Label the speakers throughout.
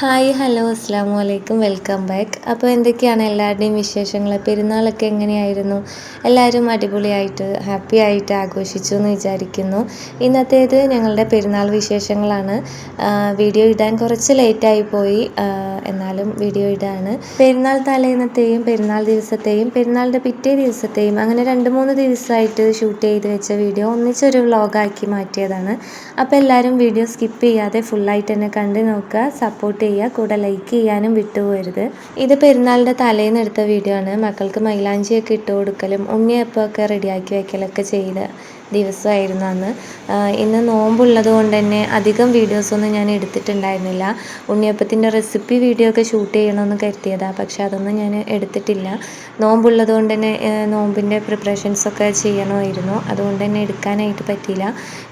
Speaker 1: Hi hello അസ്സാമു അലൈക്കും welcome back. അപ്പോൾ എന്തൊക്കെയാണ് എല്ലാവരുടെയും വിശേഷങ്ങൾ? പെരുന്നാളൊക്കെ എങ്ങനെയായിരുന്നു? എല്ലാവരും അടിപൊളിയായിട്ട് ഹാപ്പി ആയിട്ട് ആഘോഷിച്ചു എന്ന് വിചാരിക്കുന്നു. ഇന്നത്തേത് ഞങ്ങളുടെ പെരുന്നാൾ വിശേഷങ്ങളാണ്. വീഡിയോ ഇടാൻ കുറച്ച് ലേറ്റായി പോയി, എന്നാലും വീഡിയോ ഇടാണ്. പെരുന്നാൾ തലേന്നത്തെയും പെരുന്നാൾ ദിവസത്തെയും പെരുന്നാളിൻ്റെ പിറ്റേ ദിവസത്തെയും അങ്ങനെ 2-3 ദിവസമായിട്ട് ഷൂട്ട് ചെയ്ത് വെച്ച വീഡിയോ ഒന്നിച്ചൊരു വ്ളോഗാക്കി മാറ്റിയതാണ്. അപ്പോൾ എല്ലാവരും വീഡിയോ സ്കിപ്പ് ചെയ്യാതെ ഫുള്ളായിട്ട് തന്നെ കണ്ട് നോക്കുക, സപ്പോർട്ട് ചെയ്യുക, കൂടെ ലൈക്ക് ചെയ്യാനും വിട്ടുപോകരുത്. ഇത് പെരുന്നാളിൻ്റെ തലേന്ന് എടുത്ത വീഡിയോ ആണ്. മക്കൾക്ക് മൈലാഞ്ചിയൊക്കെ ഇട്ട് കൊടുക്കലും ഉണ്ണിയപ്പമൊക്കെ റെഡിയാക്കി വെക്കലൊക്കെ ചെയ്ത ദിവസമായിരുന്നു അന്ന്. ഇന്ന് നോമ്പുള്ളത് കൊണ്ട് തന്നെ അധികം വീഡിയോസൊന്നും ഞാൻ എടുത്തിട്ടുണ്ടായിരുന്നില്ല. ഉണ്ണിയപ്പത്തിൻ്റെ റെസിപ്പി വീഡിയോ ഒക്കെ ഷൂട്ട് ചെയ്യണമെന്ന് കരുതിയതാണ്, പക്ഷെ അതൊന്നും ഞാൻ എടുത്തിട്ടില്ല. നോമ്പുള്ളത് കൊണ്ട് തന്നെ നോമ്പിൻ്റെ പ്രിപ്പറേഷൻസൊക്കെ ചെയ്യണമായിരുന്നു, അതുകൊണ്ട് തന്നെ എടുക്കാനായിട്ട് പറ്റിയില്ല.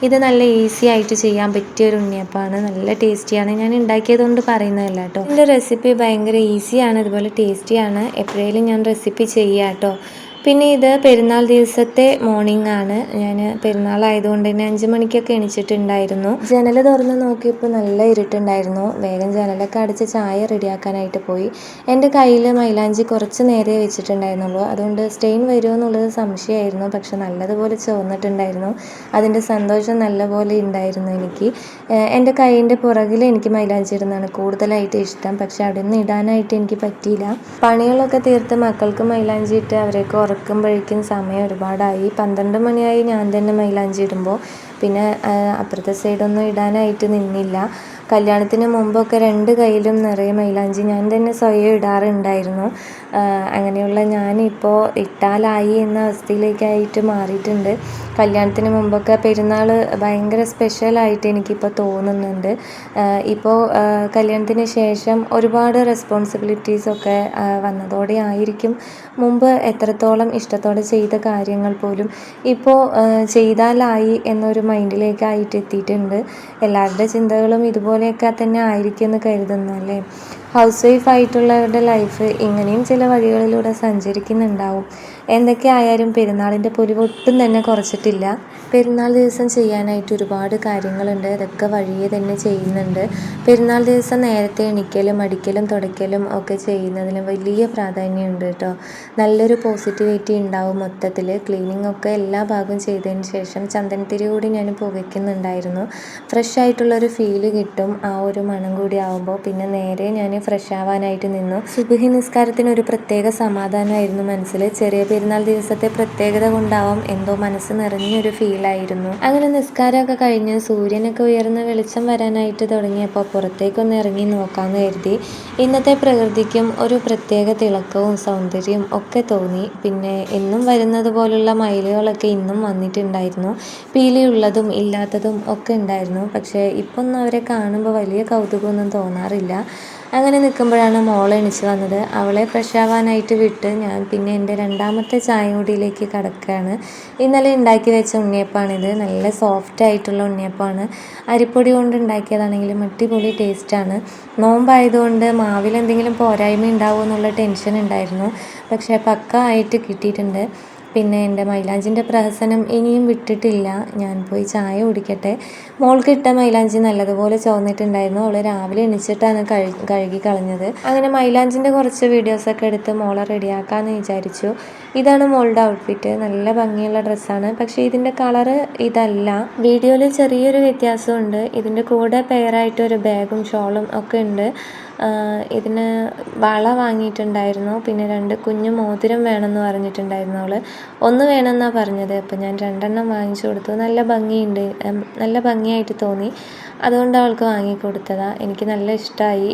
Speaker 1: ഇത് നല്ല ഈസി ആയിട്ട് ചെയ്യാൻ പറ്റിയൊരു ഉണ്ണിയപ്പമാണ്, നല്ല ടേസ്റ്റിയാണ്. ഞാൻ ഉണ്ടാക്കിയതുകൊണ്ട് പറയുന്നതല്ല കേട്ടോ. ഇതിൻ്റെ റെസിപ്പി ഭയങ്കര ഈസിയാണ്, അതുപോലെ ടേസ്റ്റിയാണ്. എപ്പോഴേലും ഞാൻ റെസിപ്പി ചെയ്യാം കേട്ടോ. പിന്നെ ഇത് പെരുന്നാൾ ദിവസത്തെ മോർണിംഗ് ആണ്. ഞാൻ പെരുന്നാളായതുകൊണ്ട് തന്നെ 5 മണിക്കൊക്കെ എണീച്ചിട്ടുണ്ടായിരുന്നു. ജനൽ തുറന്ന് നോക്കിയപ്പോൾ നല്ല ഇരുട്ടുണ്ടായിരുന്നു. വേഗം ജനലൊക്കെ അടച്ച് ചായ റെഡിയാക്കാനായിട്ട് പോയി. എൻ്റെ കയ്യിൽ മൈലാഞ്ചി കുറച്ച് നേരെ വെച്ചിട്ടുണ്ടായിരുന്നുള്ളൂ, അതുകൊണ്ട് സ്റ്റെയിൻ വരുമോ എന്നുള്ളത് സംശയമായിരുന്നു. പക്ഷെ നല്ലതുപോലെ ചോർന്നിട്ടുണ്ടായിരുന്നു. അതിൻ്റെ സന്തോഷം നല്ലപോലെ ഉണ്ടായിരുന്നു എനിക്ക്. എൻ്റെ കൈയിൻ്റെ പുറകിൽ എനിക്ക് മൈലാഞ്ചി ഇടുന്നതാണ് കൂടുതലായിട്ട് ഇഷ്ടം, പക്ഷെ അവിടെ നിന്ന് ഇടാനായിട്ട് എനിക്ക് പറ്റിയില്ല. പണികളൊക്കെ തീർത്ത് മക്കൾക്ക് മൈലാഞ്ചി ഇട്ട് അവരൊക്കെ ഉറക്കുമ്പോഴേക്കും സമയം ഒരുപാടായി. 12 മണിയായി ഞാൻ തന്നെ മൈലാഞ്ചി ഇടുമ്പോൾ. പിന്നെ അപ്പുറത്തെ സൈഡൊന്നും ഇടാനായിട്ട് നിന്നില്ല. കല്യാണത്തിന് മുമ്പൊക്കെ 2 കൈയിലും നിറയെ മൈലാഞ്ചി ഞാൻ തന്നെ സ്വയം ഇടാറുണ്ടായിരുന്നു. അങ്ങനെയുള്ള ഞാനിപ്പോൾ ഇട്ടാലായി എന്ന അവസ്ഥയിലേക്കായിട്ട് മാറിയിട്ടുണ്ട്. കല്യാണത്തിന് മുമ്പൊക്കെ പെരുന്നാൾ ഭയങ്കര സ്പെഷ്യലായിട്ട് എനിക്കിപ്പോൾ തോന്നുന്നുണ്ട്. ഇപ്പോൾ കല്യാണത്തിന് ശേഷം ഒരുപാട് റെസ്പോൺസിബിലിറ്റീസൊക്കെ വന്നതോടെ ആയിരിക്കും മുമ്പ് എത്രത്തോളം ഇഷ്ടത്തോടെ ചെയ്ത കാര്യങ്ങൾ പോലും ഇപ്പോൾ ചെയ്താലായി എന്നൊരു മൈൻഡിലേക്കായിട്ട് എത്തിയിട്ടുണ്ട്. എല്ലാവരുടെ ചിന്തകളും ഇതുപോലെയൊക്കെ തന്നെ ആയിരിക്കും എന്ന് കരുതുന്നു അല്ലേ. ഹൗസ് വൈഫ് ആയിട്ടുള്ളവരുടെ ലൈഫ് ഇങ്ങനെയും ചില വഴികളിലൂടെ സഞ്ചരിക്കുന്നുണ്ടാവും. എന്തൊക്കെ ആയാലും പെരുന്നാളിൻ്റെ പൊലിവ് ഒട്ടും തന്നെ കുറച്ചിട്ടില്ല. പെരുന്നാൾ ദിവസം ചെയ്യാനായിട്ട് ഒരുപാട് കാര്യങ്ങളുണ്ട്, അതൊക്കെ വഴിയെ തന്നെ ചെയ്യുന്നുണ്ട്. പെരുന്നാൾ ദിവസം നേരത്തെ എണീക്കലും അടിക്കലും തുടയ്ക്കലും ഒക്കെ ചെയ്യുന്നതിന് വലിയ പ്രാധാന്യമുണ്ട് കേട്ടോ. നല്ലൊരു പോസിറ്റിവിറ്റി ഉണ്ടാവും മൊത്തത്തിൽ. ക്ലീനിങ് ഒക്കെ എല്ലാ ഭാഗവും ചെയ്തതിന് ശേഷം ചന്ദനത്തിരി കൂടി ഞാൻ പുകയ്ക്കുന്നുണ്ടായിരുന്നു. ഫ്രഷ് ആയിട്ടുള്ളൊരു ഫീല് കിട്ടും ആ ഒരു മണം കൂടി ആവുമ്പോൾ. പിന്നെ നേരെ ഞാൻ ഫ്രഷ് ആവാനായിട്ട് നിന്നു. സുബ്ഹി നിസ്കാരത്തിന് ഒരു പ്രത്യേക സമാധാനമായിരുന്നു മനസ്സിൽ. ചെറിയ പെരുന്നാൾ ദിവസത്തെ പ്രത്യേകത കൊണ്ടാവാം എന്തോ മനസ്സ് നിറഞ്ഞൊരു ഫീലായിരുന്നു. അങ്ങനെ നിസ്കാരമൊക്കെ കഴിഞ്ഞ് സൂര്യനൊക്കെ ഉയർന്ന് വെളിച്ചം വരാനായിട്ട് തുടങ്ങിയപ്പോൾ പുറത്തേക്കൊന്ന് ഇറങ്ങി നോക്കാമെന്ന് കരുതി. ഇന്നത്തെ പ്രകൃതിക്കും ഒരു പ്രത്യേക തിളക്കവും സൗന്ദര്യവും ഒക്കെ തോന്നി. പിന്നെ എന്നും വരുന്നത് പോലുള്ള മയിലുകളൊക്കെ ഇന്നും വന്നിട്ടുണ്ടായിരുന്നു. പീലിയുള്ളതും ഇല്ലാത്തതും ഒക്കെ ഉണ്ടായിരുന്നു. പക്ഷേ ഇപ്പം ഒന്നും അവരെ കാണുമ്പോൾ വലിയ കൗതുകമൊന്നും തോന്നാറില്ല. അങ്ങനെ നിൽക്കുമ്പോഴാണ് മോൾ എണീച്ച് വന്നത്. അവളെ ഫ്രഷ് ആവാനായിട്ട് വിട്ട് ഞാൻ പിന്നെ എൻ്റെ രണ്ടാമത്തെ ചായ കുടിയിലേക്ക് കടക്കുകയാണ്. ഇന്നലെ ഉണ്ടാക്കി വെച്ച ഉണ്ണിയപ്പമാണിത്. നല്ല സോഫ്റ്റ് ആയിട്ടുള്ള ഉണ്ണിയപ്പമാണ്. അരിപ്പൊടി കൊണ്ട് ഉണ്ടാക്കിയതാണെങ്കിലും അടിപൊളി ടേസ്റ്റാണ്. നോമ്പായതുകൊണ്ട് മാവിൽ എന്തെങ്കിലും പോരായ്മ ഉണ്ടാവുമോ എന്നുള്ള ടെൻഷൻ ഉണ്ടായിരുന്നു, പക്ഷേ പക്ക ആയിട്ട് കിട്ടിയിട്ടുണ്ട്. പിന്നെ എൻ്റെ മൈലാഞ്ചിൻ്റെ പ്രഹസനം ഇനിയും വിട്ടിട്ടില്ല. ഞാൻ പോയി ചായ കുടിക്കട്ടെ. മോൾക്ക് ഇട്ട മൈലാഞ്ചി നല്ലതുപോലെ ചോന്നിട്ടുണ്ടായിരുന്നു. അവൾ രാവിലെ എണീച്ചിട്ടാണ് കഴുകി കളഞ്ഞത്. അങ്ങനെ മൈലാഞ്ചിൻ്റെ കുറച്ച് വീഡിയോസൊക്കെ എടുത്ത് മോളെ റെഡിയാക്കാമെന്ന് വിചാരിച്ചു. ഇതാണ് മോളുടെ ഔട്ട്ഫിറ്റ്. നല്ല ഭംഗിയുള്ള ഡ്രസ്സാണ്, പക്ഷേ ഇതിൻ്റെ കളറ് ഇതല്ല. വീഡിയോയിൽ ചെറിയൊരു വ്യത്യാസമുണ്ട്. ഇതിൻ്റെ കൂടെ പെയറായിട്ട് ഒരു ബാഗും ഷോളും ഒക്കെ ഉണ്ട്. ഇതിന് വള വാങ്ങിയിട്ടുണ്ടായിരുന്നു. പിന്നെ 2 കുഞ്ഞു മോതിരം വേണമെന്ന് പറഞ്ഞിട്ടുണ്ടായിരുന്നു അവൾ. 1 വേണമെന്നാണ് പറഞ്ഞത്. അപ്പോൾ ഞാൻ 2 വാങ്ങിച്ചു കൊടുത്തു. നല്ല ഭംഗിയുണ്ട്, നല്ല ഭംഗിയായിട്ട് തോന്നി, അതുകൊണ്ട് അവൾക്ക് വാങ്ങിക്കൊടുത്തതാണ്. എനിക്ക് നല്ല ഇഷ്ടമായി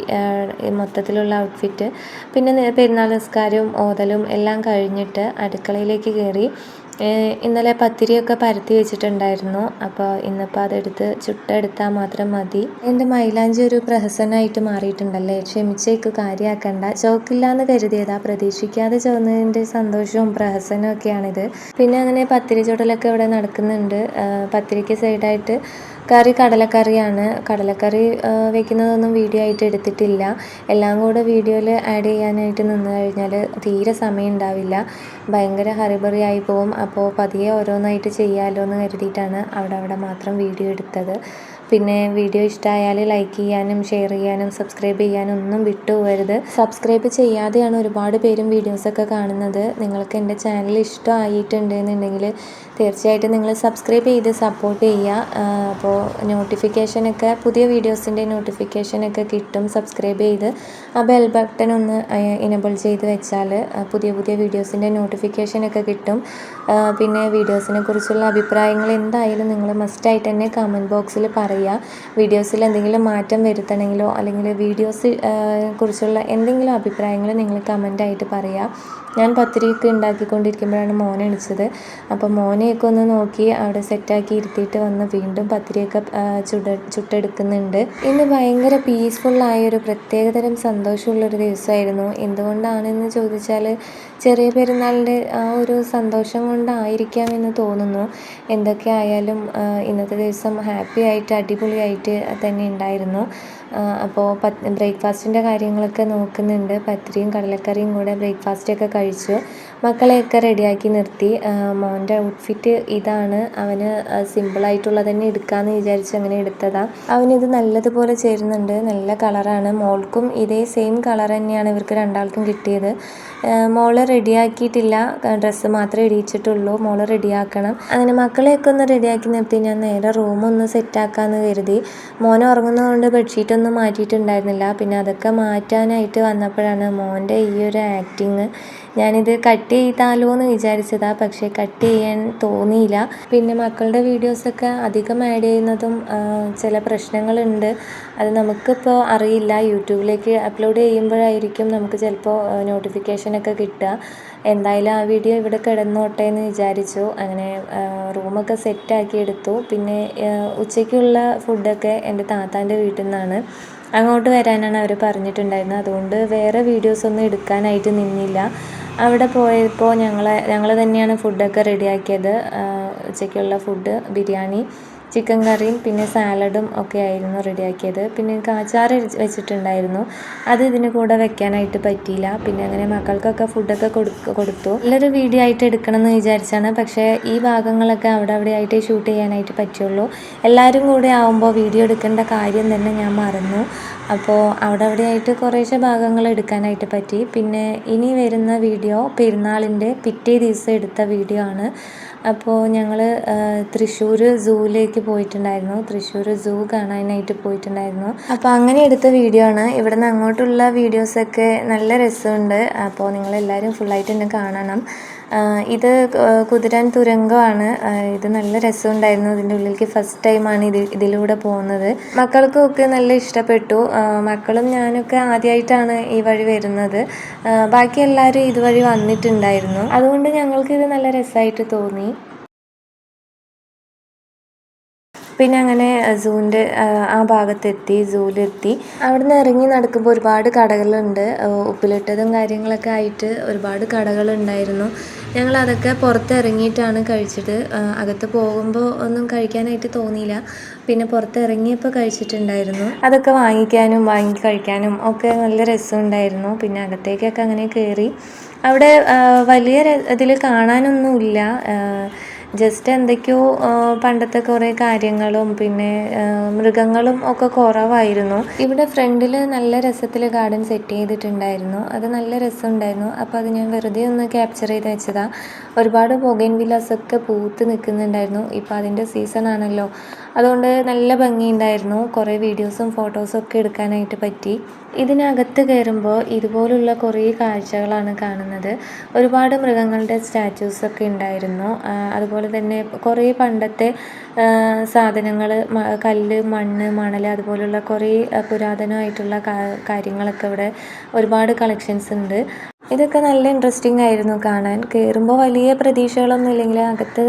Speaker 1: മൊത്തത്തിലുള്ള ഔട്ട്ഫിറ്റ്. പിന്നെ പെരുന്നാൾ നിസ്കാരവും ഓതലും എല്ലാം കഴിഞ്ഞിട്ട് അടുക്കളയിലേക്ക് കയറി. ഇന്നലെ പത്തിരിയൊക്കെ പരത്തി വെച്ചിട്ടുണ്ടായിരുന്നു. അപ്പോൾ ഇന്നിപ്പോൾ അതെടുത്ത് ചുട്ടെടുത്താൽ മാത്രം മതി. എൻ്റെ മൈലാഞ്ചി ഒരു പ്രഹസനമായിട്ട് മാറിയിട്ടുണ്ടല്ലേ, ക്ഷമിച്ചേക്ക്, കാര്യമാക്കണ്ട. ചോക്കില്ലാന്ന് കരുതിയതാ, പ്രതീക്ഷിക്കാതെ ചോന്നതിൻ്റെ സന്തോഷവും പ്രഹസനവും ഒക്കെയാണിത്. പിന്നെ അങ്ങനെ പത്തിരി ചുടലൊക്കെ ഇവിടെ നടക്കുന്നുണ്ട്. പത്തിരിക്ക് സൈഡായിട്ട് കറി കടലക്കറിയാണ്. കടലക്കറി വെക്കുന്നതൊന്നും വീഡിയോ ആയിട്ട് എടുത്തിട്ടില്ല. എല്ലാം കൂടെ വീഡിയോയിൽ ആഡ് ചെയ്യാനായിട്ട് നിന്ന് കഴിഞ്ഞാൽ തീരെ സമയം ഉണ്ടാവില്ല, ഭയങ്കര ഹറിബറി ആയി പോവും. അപ്പോൾ പതിയെ ഓരോന്നായിട്ട് ചെയ്യാമല്ലോ എന്ന് കരുതിയിട്ടാണ് അവിടെ മാത്രം വീഡിയോ എടുത്തത്. പിന്നെ വീഡിയോ ഇഷ്ടമായാൽ ലൈക്ക് ചെയ്യാനും ഷെയർ ചെയ്യാനും സബ്സ്ക്രൈബ് ചെയ്യാനും ഒന്നും വിട്ടുപോകരുത്. സബ്സ്ക്രൈബ് ചെയ്യാതെയാണ് ഒരുപാട് പേരും വീഡിയോസൊക്കെ കാണുന്നത്. നിങ്ങൾക്ക് എൻ്റെ ചാനൽ ഇഷ്ടമായിട്ടുണ്ടെന്നുണ്ടെങ്കിൽ തീർച്ചയായിട്ടും നിങ്ങൾ സബ്സ്ക്രൈബ് ചെയ്ത് സപ്പോർട്ട് ചെയ്യുക. അപ്പോൾ നോട്ടിഫിക്കേഷനൊക്കെ പുതിയ വീഡിയോസിൻ്റെ നോട്ടിഫിക്കേഷനൊക്കെ കിട്ടും. സബ്സ്ക്രൈബ് ചെയ്ത് ആ ബെൽ ബട്ടൺ ഒന്ന് ഇനബിൾ ചെയ്ത് വെച്ചാൽ പുതിയ പുതിയ വീഡിയോസിൻ്റെ നോട്ടിഫിക്കേഷനൊക്കെ കിട്ടും. പിന്നെ വീഡിയോസിനെ കുറിച്ചുള്ള അഭിപ്രായങ്ങൾ എന്തായാലും നിങ്ങൾ മസ്റ്റായിട്ട് തന്നെ കമൻറ്റ് ബോക്സിൽ പറയുക. വീഡിയോസിൽ എന്തെങ്കിലും മാറ്റം വരുത്തണമെങ്കിലോ അല്ലെങ്കിൽ വീഡിയോസ് കുറിച്ചുള്ള എന്തെങ്കിലും അഭിപ്രായങ്ങൾ നിങ്ങൾ കമൻറ്റായിട്ട് പറയുക. ഞാൻ പത്തിരിയൊക്കെ ഉണ്ടാക്കിക്കൊണ്ടിരിക്കുമ്പോഴാണ് മോൻ എണിച്ചത്. അപ്പോൾ മോനെയൊക്കെ ഒന്ന് നോക്കി അവിടെ സെറ്റാക്കി ഇരുത്തിയിട്ട് വന്ന് വീണ്ടും പത്തിരിയൊക്കെ ചുട്ടെടുക്കുന്നുണ്ട്. ഇന്ന് ഭയങ്കര പീസ്ഫുള്ളായൊരു പ്രത്യേകതരം സന്തോഷമുള്ളൊരു ദിവസമായിരുന്നു. എന്തുകൊണ്ടാണെന്ന് ചോദിച്ചാൽ ചെറിയ പെരുന്നാളിൻ്റെ ആ ഒരു സന്തോഷം കൊണ്ടായിരിക്കാമെന്ന് തോന്നുന്നു. എന്തൊക്കെ ആയാലും ഇന്നത്തെ ദിവസം ഹാപ്പി ആയിട്ട് അടിപൊളിയായിട്ട് തന്നെ ഉണ്ടായിരുന്നു. അപ്പോൾ ബ്രേക്ക്ഫാസ്റ്റിൻ്റെ കാര്യങ്ങളൊക്കെ നോക്കുന്നുണ്ട്. പത്തിരിയും കടലക്കറിയും കൂടെ ബ്രേക്ക്ഫാസ്റ്റൊക്കെ കഴിച്ചു. മക്കളെയൊക്കെ റെഡിയാക്കി നിർത്തി. മോൻ്റെ ഔട്ട്ഫിറ്റ് ഇതാണ്. അവന് സിമ്പിളായിട്ടുള്ളത് തന്നെ എടുക്കാമെന്ന് വിചാരിച്ച് അങ്ങനെ എടുത്തതാണ്. അവനിത് നല്ലതുപോലെ ചേരുന്നുണ്ട്. നല്ല കളറാണ്. മോൾക്കും ഇതേ സെയിം കളർ തന്നെയാണ് ഇവർക്ക് രണ്ടാൾക്കും കിട്ടിയത്. മോള് റെഡിയാക്കിയിട്ടില്ല, ഡ്രസ്സ് മാത്രമേ ഇടിയിച്ചിട്ടുള്ളൂ. മോള് റെഡിയാക്കണം. അങ്ങനെ മക്കളെയൊക്കെ ഒന്ന് റെഡിയാക്കി നിർത്തി ഞാൻ നേരെ റൂമൊന്ന് സെറ്റാക്കാമെന്ന് കരുതി. മോൻ ഉറങ്ങുന്നതുകൊണ്ട് ബെഡ്ഷീറ്റൊന്നും മാറ്റിയിട്ടുണ്ടായിരുന്നില്ല. പിന്നെ അതൊക്കെ മാറ്റാനായിട്ട് വന്നപ്പോഴാണ് മോൻ്റെ ഈ ഒരു ആക്ടിങ്. ഞാനിത് കട്ട് ചെയ്താലോ എന്ന് വിചാരിച്ചതാണ്, പക്ഷേ കട്ട് ചെയ്യാൻ തോന്നിയില്ല. പിന്നെ മക്കളുടെ വീഡിയോസൊക്കെ അധികം ആഡ് ചെയ്യുന്നതും ചില പ്രശ്നങ്ങളുണ്ട്. അത് നമുക്കിപ്പോൾ അറിയില്ല. യൂട്യൂബിലേക്ക് അപ്ലോഡ് ചെയ്യുമ്പോഴായിരിക്കും നമുക്ക് ചിലപ്പോൾ നോട്ടിഫിക്കേഷനൊക്കെ കിട്ടുക. എന്തായാലും ആ വീഡിയോ ഇവിടെ കിടന്നോട്ടെ എന്ന് വിചാരിച്ചു. അങ്ങനെ റൂമൊക്കെ സെറ്റാക്കി എടുത്തു. പിന്നെ ഉച്ചയ്ക്കുള്ള ഫുഡൊക്കെ എൻ്റെ താത്താൻ്റെ വീട്ടിൽ നിന്നാണ്. അങ്ങോട്ട് വരാനാണ് അവർ പറഞ്ഞിട്ടുണ്ടായിരുന്നത്. അതുകൊണ്ട് വേറെ വീഡിയോസൊന്നും എടുക്കാനായിട്ട് നിന്നില്ല. അവിടെ പോയപ്പോൾ ഞങ്ങൾ തന്നെയാണ് ഫുഡൊക്കെ റെഡിയാക്കിയത്. ഉച്ചയ്ക്കുള്ള ഫുഡ് ബിരിയാണി, ചിക്കൻ കറിയും പിന്നെ സാലഡും ഒക്കെ ആയിരുന്നു റെഡിയാക്കിയത്. പിന്നെ അച്ചാർ വെച്ചിട്ടുണ്ടായിരുന്നു. അത് ഇതിന് കൂടെ വെക്കാനായിട്ട് പറ്റിയില്ല. പിന്നെ അങ്ങനെ മക്കൾക്കൊക്കെ ഫുഡൊക്കെ കൊടുത്തു. നല്ലൊരു വീഡിയോ ആയിട്ട് എടുക്കണം എന്ന് വിചാരിച്ചാണ്. പക്ഷേ ഈ ഭാഗങ്ങളൊക്കെ അവിടെ ആയിട്ട് ഷൂട്ട് ചെയ്യാനായിട്ട് പറ്റുള്ളൂ. എല്ലാവരും കൂടെ ആവുമ്പോൾ വീഡിയോ എടുക്കേണ്ട കാര്യം തന്നെ ഞാൻ മറന്നു. അപ്പോൾ അവിടെ ആയിട്ട് കുറേശ്ശെ ഭാഗങ്ങൾ എടുക്കാനായിട്ട് പറ്റി. പിന്നെ ഇനി വരുന്ന വീഡിയോ പെരുന്നാളിൻ്റെ പിറ്റേ ദിവസം എടുത്ത വീഡിയോ ആണ്. അപ്പോൾ ഞങ്ങൾ തൃശ്ശൂർ സൂവിലേക്ക് പോയിട്ടുണ്ടായിരുന്നു. തൃശ്ശൂർ സൂ കാണാനായിട്ട് പോയിട്ടുണ്ടായിരുന്നു. അപ്പോൾ അങ്ങനെ എടുത്ത വീഡിയോ ആണ്. ഇവിടെ നിന്ന് അങ്ങോട്ടുള്ള വീഡിയോസൊക്കെ നല്ല രസമുണ്ട്. അപ്പോൾ നിങ്ങളെല്ലാവരും ഫുള്ളായിട്ട് തന്നെ കാണണം. ഇത് കുതിരാൻ തുരങ്കമാണ്. ഇത് നല്ല രസമുണ്ടായിരുന്നു. ഇതിൻ്റെ ഉള്ളിലേക്ക് ഫസ്റ്റ് ടൈമാണ് ഇതിലൂടെ പോകുന്നത്. മക്കൾക്കൊക്കെ നല്ല ഇഷ്ടപ്പെട്ടു. മക്കളും ഞാനൊക്കെ ആദ്യമായിട്ടാണ് ഈ വഴി വരുന്നത്. ബാക്കി എല്ലാവരും ഇതുവഴി വന്നിട്ടുണ്ടായിരുന്നു. അതുകൊണ്ട് ഞങ്ങൾക്കിത് നല്ല രസമായിട്ട് തോന്നി. പിന്നെ അങ്ങനെ സൂവിൻ്റെ ആ ഭാഗത്തെത്തി, സൂവിലെത്തി. അവിടുന്ന് ഇറങ്ങി നടക്കുമ്പോൾ ഒരുപാട് കടകളുണ്ട്. ഉപ്പിലിട്ടതും കാര്യങ്ങളൊക്കെ ആയിട്ട് ഒരുപാട് കടകളുണ്ടായിരുന്നു. ഞങ്ങളതൊക്കെ പുറത്തിറങ്ങിയിട്ടാണ് കഴിച്ചത്. അകത്ത് പോകുമ്പോൾ ഒന്നും കഴിക്കാനായിട്ട് തോന്നിയില്ല. പിന്നെ പുറത്തിറങ്ങിയപ്പോൾ കഴിച്ചിട്ടുണ്ടായിരുന്നു. അതൊക്കെ വാങ്ങിക്കാനും വാങ്ങി കഴിക്കാനും ഒക്കെ നല്ല രസമുണ്ടായിരുന്നു. പിന്നെ അകത്തേക്കൊക്കെ അങ്ങനെ കയറി. അവിടെ വലിയ ഇതിൽ കാണാനൊന്നുമില്ല. ജസ്റ്റ് എന്തൊക്കെയോ പണ്ടത്തെ കുറേ കാര്യങ്ങളും പിന്നെ മൃഗങ്ങളും ഒക്കെ കുറവായിരുന്നു. ഇവിടെ ഫ്രണ്ടിൽ നല്ല രസത്തിൽ ഗാർഡൻ സെറ്റ് ചെയ്തിട്ടുണ്ടായിരുന്നു. അത് നല്ല രസമുണ്ടായിരുന്നു. അപ്പോൾ അത് ഞാൻ വെറുതെ ഒന്ന് ക്യാപ്ചർ ചെയ്ത് വെച്ചതാണ്. ഒരുപാട് ബൊഗൈൻവില്ലാസൊക്കെ പൂത്ത് നിൽക്കുന്നുണ്ടായിരുന്നു. ഇപ്പോൾ അതിൻ്റെ സീസൺ ആണല്ലോ, അതുകൊണ്ട് നല്ല ഭംഗിയുണ്ടായിരുന്നു. കുറേ വീഡിയോസും ഫോട്ടോസും ഒക്കെ എടുക്കാനായിട്ട് പറ്റി. ഇതിനകത്ത് കയറുമ്പോൾ ഇതുപോലുള്ള കുറേ കാഴ്ചകളാണ് കാണുന്നത്. ഒരുപാട് മൃഗങ്ങളുടെ സ്റ്റാച്യൂസൊക്കെ ഉണ്ടായിരുന്നു. അതുപോലെ തന്നെ കുറേ പണ്ടത്തെ സാധനങ്ങൾ, കല്ല്, മണ്ണ്, മണൽ, അതുപോലുള്ള കുറേ പുരാതനമായിട്ടുള്ള കാര്യങ്ങളൊക്കെ ഇവിടെ ഒരുപാട് കളക്ഷൻസ് ഉണ്ട്. ഇതൊക്കെ നല്ല ഇൻട്രസ്റ്റിംഗ് ആയിരുന്നു കാണാൻ. കയറുമ്പോൾ വലിയ പ്രതീക്ഷകളൊന്നും ഇല്ലെങ്കിൽ അകത്ത്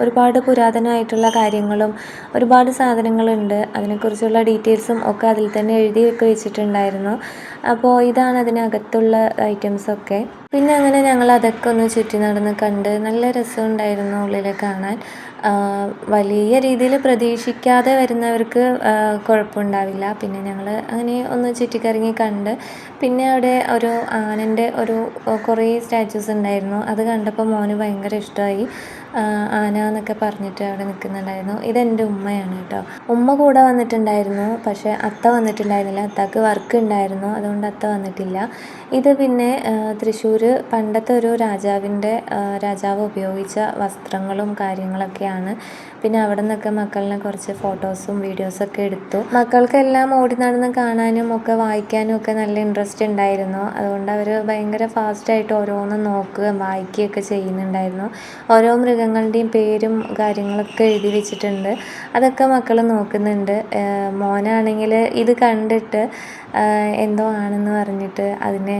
Speaker 1: ഒരുപാട് പുരാതനമായിട്ടുള്ള കാര്യങ്ങളും ഒരുപാട് സാധനങ്ങളുണ്ട്. അതിനെക്കുറിച്ചുള്ള ഡീറ്റെയിൽസും ഒക്കെ അതിൽ തന്നെ എഴുതിയൊക്കെ വെച്ചിട്ടുണ്ടായിരുന്നു. അപ്പോൾ ഇതാണ് അതിനകത്തുള്ള ഐറ്റംസൊക്കെ. പിന്നെ അങ്ങനെ ഞങ്ങൾ അതൊക്കെ ഒന്ന് ചുറ്റി നടന്ന് കണ്ട് നല്ല രസമുണ്ടായിരുന്നു ഉള്ളിൽ കാണാൻ. വലിയ രീതിയിൽ പ്രതീക്ഷിക്കാതെ വരുന്നവർക്ക് കുഴപ്പമുണ്ടാവില്ല. പിന്നെ ഞങ്ങൾ അങ്ങനെ ഒന്ന് ചുറ്റിക്കറങ്ങി കണ്ട് പിന്നെ അവിടെ ഒരു ആനൻ്റെ കുറേ സ്റ്റാച്യൂസ് ഉണ്ടായിരുന്നു. അത് കണ്ടപ്പോൾ മോന് ഭയങ്കര ഇഷ്ടമായി. ആന എന്നൊക്കെ പറഞ്ഞിട്ട് അവിടെ നിൽക്കുന്നുണ്ടായിരുന്നു. ഇതെൻ്റെ ഉമ്മയാണ് കേട്ടോ. ഉമ്മ കൂടെ വന്നിട്ടുണ്ടായിരുന്നു, പക്ഷേ അത്ത വന്നിട്ടുണ്ടായിരുന്നില്ല. അത്തക്ക് വർക്ക് ഉണ്ടായിരുന്നു, അതുകൊണ്ട് അത്ത വന്നിട്ടില്ല. ഇത് പിന്നെ തൃശ്ശൂർ പണ്ടത്തെ ഒരു രാജാവ് ഉപയോഗിച്ച വസ്ത്രങ്ങളും കാര്യങ്ങളൊക്കെയാണ്. പിന്നെ അവിടെ നിന്നൊക്കെ മക്കളിനെ കുറച്ച് ഫോട്ടോസും വീഡിയോസൊക്കെ എടുത്തു. മക്കൾക്കെല്ലാം ഓടി നടന്ന് കാണാനും ഒക്കെ വായിക്കാനും ഒക്കെ നല്ല ഇൻട്രസ്റ്റ് ഉണ്ടായിരുന്നു. അതുകൊണ്ട് അവർ ഭയങ്കര ഫാസ്റ്റായിട്ട് ഓരോന്നും നോക്കുകയും വായിക്കുകയൊക്കെ ചെയ്യുന്നുണ്ടായിരുന്നു. ഓരോ മൃഗങ്ങളുടെയും പേരും കാര്യങ്ങളൊക്കെ എഴുതി വെച്ചിട്ടുണ്ട്. അതൊക്കെ മക്കൾ നോക്കുന്നുണ്ട്. മോനാണെങ്കിൽ ഇത് കണ്ടിട്ട് എന്തോ ആണെന്ന് പറഞ്ഞിട്ട് അതിനെ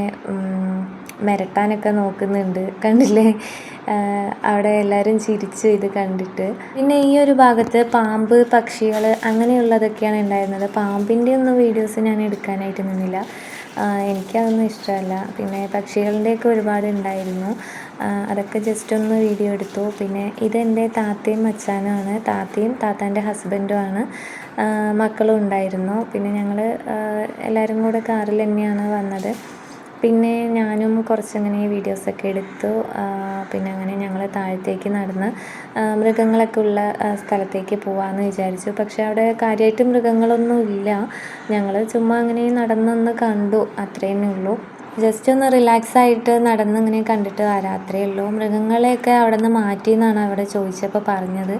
Speaker 1: മിരട്ടാനൊക്കെ നോക്കുന്നുണ്ട്. കണ്ടില്ലേ, അവിടെ എല്ലാവരും ചിരിച്ചു ഇത് കണ്ടിട്ട്. പിന്നെ ഈ ഒരു ഭാഗത്ത് പാമ്പ്, പക്ഷികൾ അങ്ങനെയുള്ളതൊക്കെയാണ് ഉണ്ടായിരുന്നത്. പാമ്പിൻ്റെ ഒന്നും വീഡിയോസ് ഞാൻ എടുക്കാനായിട്ട് നിന്നില്ല, എനിക്കതൊന്നും ഇഷ്ടമല്ല. പിന്നെ പക്ഷികളുടെയൊക്കെ ഒരുപാട് ഉണ്ടായിരുന്നു, അതൊക്കെ ജസ്റ്റ് ഒന്ന് വീഡിയോ എടുത്തു. പിന്നെ ഇതെൻ്റെ താത്തയും മച്ചാനുമാണ്, താത്തയും താത്താൻ്റെ ഹസ്ബൻഡുമാണ്, മക്കളും ഉണ്ടായിരുന്നു. പിന്നെ ഞങ്ങൾ എല്ലാവരും കൂടെ കാറിൽ തന്നെയാണ് വന്നത്. പിന്നെ ഞാനും കുറച്ചങ്ങനെ വീഡിയോസൊക്കെ എടുത്തു. പിന്നെ അങ്ങനെ ഞങ്ങൾ താഴത്തേക്ക് നടന്ന് മൃഗങ്ങളൊക്കെ ഉള്ള സ്ഥലത്തേക്ക് പോകാമെന്ന് വിചാരിച്ചു. പക്ഷേ അവിടെ കാര്യമായിട്ട് മൃഗങ്ങളൊന്നും ഇല്ല. ഞങ്ങൾ ചുമ്മാ അങ്ങനെ നടന്നൊന്ന് കണ്ടു, അത്രയേ ഉള്ളൂ. ജസ്റ്റ് ഒന്ന് റിലാക്സ് ആയിട്ട് നടന്നിങ്ങനെ കണ്ടിട്ട് വരാം, അത്രയേ ഉള്ളൂ. മൃഗങ്ങളെയൊക്കെ അവിടെ നിന്ന് മാറ്റി എന്നാണ് അവിടെ ചോദിച്ചപ്പോൾ പറഞ്ഞത്.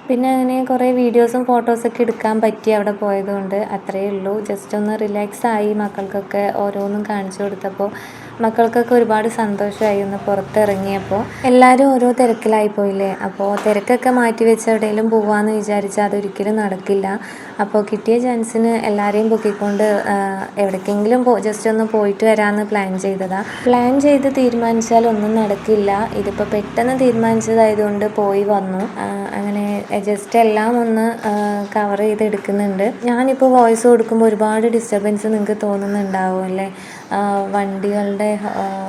Speaker 1: പിന്നെ അങ്ങനെ കുറേ വീഡിയോസും ഫോട്ടോസൊക്കെ എടുക്കാൻ പറ്റി അവിടെ പോയതുകൊണ്ട്, അത്രയേ ഉള്ളൂ. ജസ്റ്റ് ഒന്ന് റിലാക്സ് ആയി. മക്കൾക്കൊക്കെ ഓരോന്നും കാണിച്ചു കൊടുത്തപ്പോൾ മക്കൾക്കൊക്കെ ഒരുപാട് സന്തോഷമായി ഒന്ന് പുറത്തിറങ്ങിയപ്പോൾ. എല്ലാവരും ഓരോ തിരക്കിലായി പോയില്ലേ, അപ്പോൾ തിരക്കൊക്കെ മാറ്റി വെച്ച് എവിടെയെങ്കിലും പോകാമെന്ന് വിചാരിച്ചാൽ അതൊരിക്കലും നടക്കില്ല. അപ്പോൾ കിട്ടിയ ചാൻസിന് എല്ലാവരെയും പൊക്കിക്കൊണ്ട് എവിടേക്കെങ്കിലും ജസ്റ്റ് ഒന്ന് പോയിട്ട് വരാമെന്ന് പ്ലാൻ ചെയ്തതാണ്. പ്ലാൻ ചെയ്ത് തീരുമാനിച്ചാൽ ഒന്നും നടക്കില്ല. ഇതിപ്പോൾ പെട്ടെന്ന് തീരുമാനിച്ചതായതുകൊണ്ട് പോയി വന്നു. അങ്ങനെ ജസ്റ്റ് എല്ലാം ഒന്ന് കവർ ചെയ്തെടുക്കുന്നുണ്ട്. ഞാനിപ്പോൾ വോയിസ് കൊടുക്കുമ്പോൾ ഒരുപാട് ഡിസ്റ്റർബൻസ് നിങ്ങൾക്ക് തോന്നുന്നുണ്ടാവും അല്ലേ. വണ്ടികളുടെ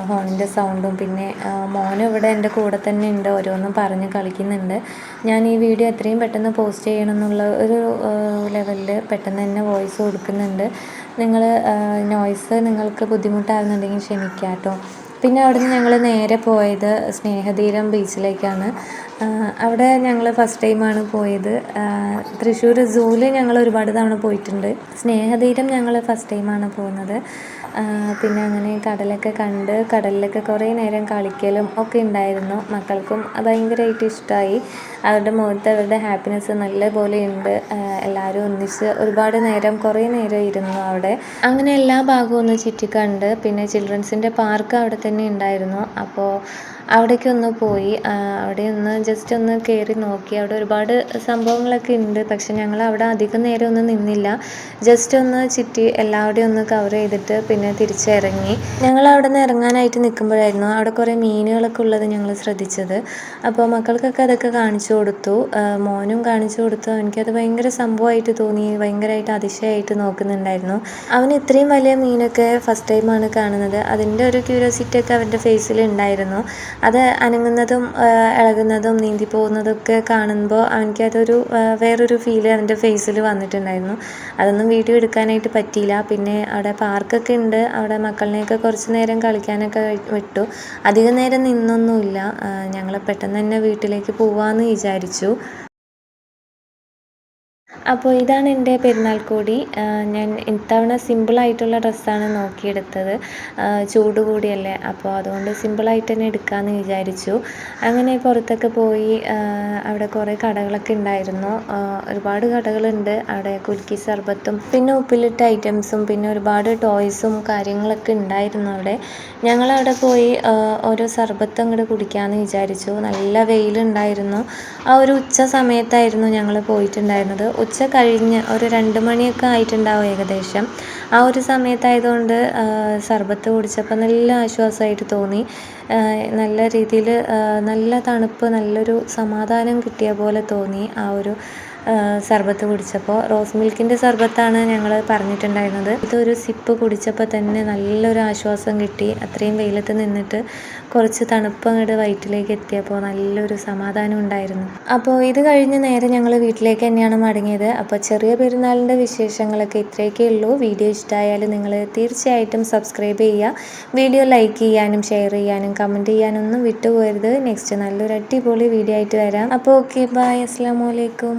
Speaker 1: ഹോണിൻ്റെ സൗണ്ടും പിന്നെ മോനും ഇവിടെ എൻ്റെ കൂടെ തന്നെ ഉണ്ട്, ഓരോന്നും പറഞ്ഞ് കളിക്കുന്നുണ്ട്. ഞാൻ ഈ വീഡിയോ എത്രയും പെട്ടെന്ന് പോസ്റ്റ് ചെയ്യണം എന്നുള്ള ഒരു ലെവലിൽ പെട്ടെന്ന് തന്നെ വോയിസ് കൊടുക്കുന്നുണ്ട്. നോയ്സ് നിങ്ങൾക്ക് ബുദ്ധിമുട്ടാകുന്നുണ്ടെങ്കിൽ ക്ഷമിക്കാം കേട്ടോ. പിന്നെ അവിടുന്ന് ഞങ്ങൾ നേരെ പോയത് സ്നേഹതീരം ബീച്ചിലേക്കാണ്. അവിടെ ഞങ്ങൾ ഫസ്റ്റ് ടൈമാണ് പോയത്. തൃശ്ശൂർ സൂവിൽ ഞങ്ങൾ ഒരുപാട് തവണ പോയിട്ടുണ്ട്. സ്നേഹതീരം ഞങ്ങൾ ഫസ്റ്റ് ടൈമാണ് പോകുന്നത്. പിന്നെ അങ്ങനെ കടലൊക്കെ കണ്ട് കടലിലൊക്കെ കുറേ നേരം കളിക്കലും ഒക്കെ ഉണ്ടായിരുന്നു. മക്കൾക്കും ഭയങ്കരമായിട്ട് ഇഷ്ടമായി. അവരുടെ മുഖത്ത് അവരുടെ ഹാപ്പിനെസ് നല്ലപോലെ ഉണ്ട്. എല്ലാവരും ഒന്നിച്ച് ഒരുപാട് നേരം കുറേ നേരം ഇരുന്നു അവിടെ. അങ്ങനെ എല്ലാ ഭാഗവും ഒന്ന് ചുറ്റിക്കണ്ട്. പിന്നെ ചിൽഡ്രൻസിൻ്റെ പാർക്ക് അവിടെ തന്നെ ഉണ്ടായിരുന്നു. അപ്പോൾ അവിടേക്കൊന്ന് പോയി, അവിടെ ഒന്ന് ജസ്റ്റ് ഒന്ന് കയറി നോക്കി. അവിടെ ഒരുപാട് സംഭവങ്ങളൊക്കെ ഉണ്ട്, പക്ഷെ ഞങ്ങൾ അവിടെ അധികം നേരം ഒന്നും നിന്നില്ല. ജസ്റ്റ് ഒന്ന് ചുറ്റി എല്ലാവരുടെയും ഒന്ന് കവർ ചെയ്തിട്ട് പിന്നെ തിരിച്ചിറങ്ങി. ഞങ്ങൾ അവിടെ നിന്ന് ഇറങ്ങാനായിട്ട് നിൽക്കുമ്പോഴായിരുന്നു അവിടെ കുറേ മീനുകളൊക്കെ ഉള്ളത് ഞങ്ങൾ ശ്രദ്ധിച്ചത്. അപ്പോൾ മക്കൾക്കൊക്കെ അതൊക്കെ കാണിച്ചു കൊടുത്തു, മോനും കാണിച്ചു കൊടുത്തു. എനിക്കത് ഭയങ്കര സംഭവമായിട്ട് തോന്നി, ഭയങ്കരമായിട്ട് അതിശയമായിട്ട് നോക്കുന്നുണ്ടായിരുന്നു. അവന് ഇത്രയും വലിയ മീനൊക്കെ ഫസ്റ്റ് ടൈമാണ് കാണുന്നത്. അതിൻ്റെ ഒരു ക്യൂരിയോസിറ്റി ഒക്കെ അവൻ്റെ ഫേസിൽ ഉണ്ടായിരുന്നു. അത് അനങ്ങുന്നതും ഇളകുന്നതും നീന്തി പോകുന്നതൊക്കെ കാണുമ്പോൾ എനിക്കതൊരു വേറൊരു ഫീൽ അവൻ്റെ ഫേസിൽ വന്നിട്ടുണ്ടായിരുന്നു. അതൊന്നും വീഡിയോ എടുക്കാനായിട്ട് പറ്റിയില്ല. പിന്നെ അവിടെ പാർക്കൊക്കെ ഉണ്ട്, അവിടെ മക്കളിനെയൊക്കെ കുറച്ച് നേരം കളിക്കാനൊക്കെ വിട്ടു. അധികം നേരം നിന്നൊന്നുമില്ല. ഞങ്ങൾ പെട്ടെന്ന് തന്നെ വീട്ടിലേക്ക് പോവാമെന്ന് വിചാരിച്ചു. അപ്പോൾ ഇതാണ് എൻ്റെ പെരുന്നാൾ കോടി. ഞാൻ ഇത്തവണ സിമ്പിളായിട്ടുള്ള ഡ്രസ്സാണ് നോക്കിയെടുത്തത്. ചൂട് കൂടിയല്ലേ, അപ്പോൾ അതുകൊണ്ട് സിമ്പിളായിട്ട് തന്നെ എടുക്കാമെന്ന് വിചാരിച്ചു. അങ്ങനെ പുറത്തൊക്കെ പോയി. അവിടെ കുറേ കടകളൊക്കെ ഉണ്ടായിരുന്നു, ഒരുപാട് കടകളുണ്ട് അവിടെ. കുലുക്കി സർബത്തും പിന്നെ ഉപ്പിലിട്ട ഐറ്റംസും പിന്നെ ഒരുപാട് ടോയ്സും കാര്യങ്ങളൊക്കെ ഉണ്ടായിരുന്നു അവിടെ. ഞങ്ങളവിടെ പോയി ഓരോ സർബത്ത് അങ്ങോട്ട് കുടിക്കാമെന്ന് വിചാരിച്ചു. നല്ല വെയിലുണ്ടായിരുന്നു. ആ ഒരു ഉച്ച സമയത്തായിരുന്നു ഞങ്ങൾ പോയിട്ടുണ്ടായിരുന്നത്. ഉച്ച കഴിഞ്ഞ് ഒരു 2 മണിയൊക്കെ ആയിട്ടുണ്ടാവും ഏകദേശം. ആ ഒരു സമയത്തായതുകൊണ്ട് സർബത്ത് കുടിച്ചപ്പോൾ നല്ല ആശ്വാസമായിട്ട് തോന്നി. നല്ല രീതിയിൽ നല്ല തണുപ്പ്, നല്ലൊരു സമാധാനം കിട്ടിയ പോലെ തോന്നി ആ ഒരു സർബത്ത് കുടിച്ചപ്പോൾ. റോസ് മിൽക്കിൻ്റെ സർബത്താണ് ഞങ്ങൾ പറഞ്ഞിട്ടുണ്ടായിരുന്നത്. ഇതൊരു സിപ്പ് കുടിച്ചപ്പോൾ തന്നെ നല്ലൊരു ആശ്വാസം കിട്ടി. അത്രയും വെയിലത്ത് നിന്നിട്ട് കുറച്ച് തണുപ്പ് അങ്ങോട്ട് വയറ്റിലേക്ക് എത്തിയപ്പോൾ നല്ലൊരു സമാധാനം ഉണ്ടായിരുന്നു. അപ്പോൾ ഇത് കഴിഞ്ഞ് നേരെ ഞങ്ങൾ വീട്ടിലേക്ക് തന്നെയാണ് മടങ്ങിയത്. അപ്പോൾ ചെറിയ പെരുന്നാളിൻ്റെ വിശേഷങ്ങളൊക്കെ ഇത്രയൊക്കെ ഉള്ളൂ. വീഡിയോ ഇഷ്ടമായാൽ നിങ്ങൾ തീർച്ചയായിട്ടും സബ്സ്ക്രൈബ് ചെയ്യുക. വീഡിയോ ലൈക്ക് ചെയ്യാനും ഷെയർ ചെയ്യാനും കമൻറ്റ് ചെയ്യാനൊന്നും വിട്ടുപോകരുത്. നെക്സ്റ്റ് നല്ലൊരു അടിപൊളി വീഡിയോ ആയിട്ട് വരാം. അപ്പോൾ ഓക്കെ, ബൈ, അസ്സലാമു അലൈക്കും.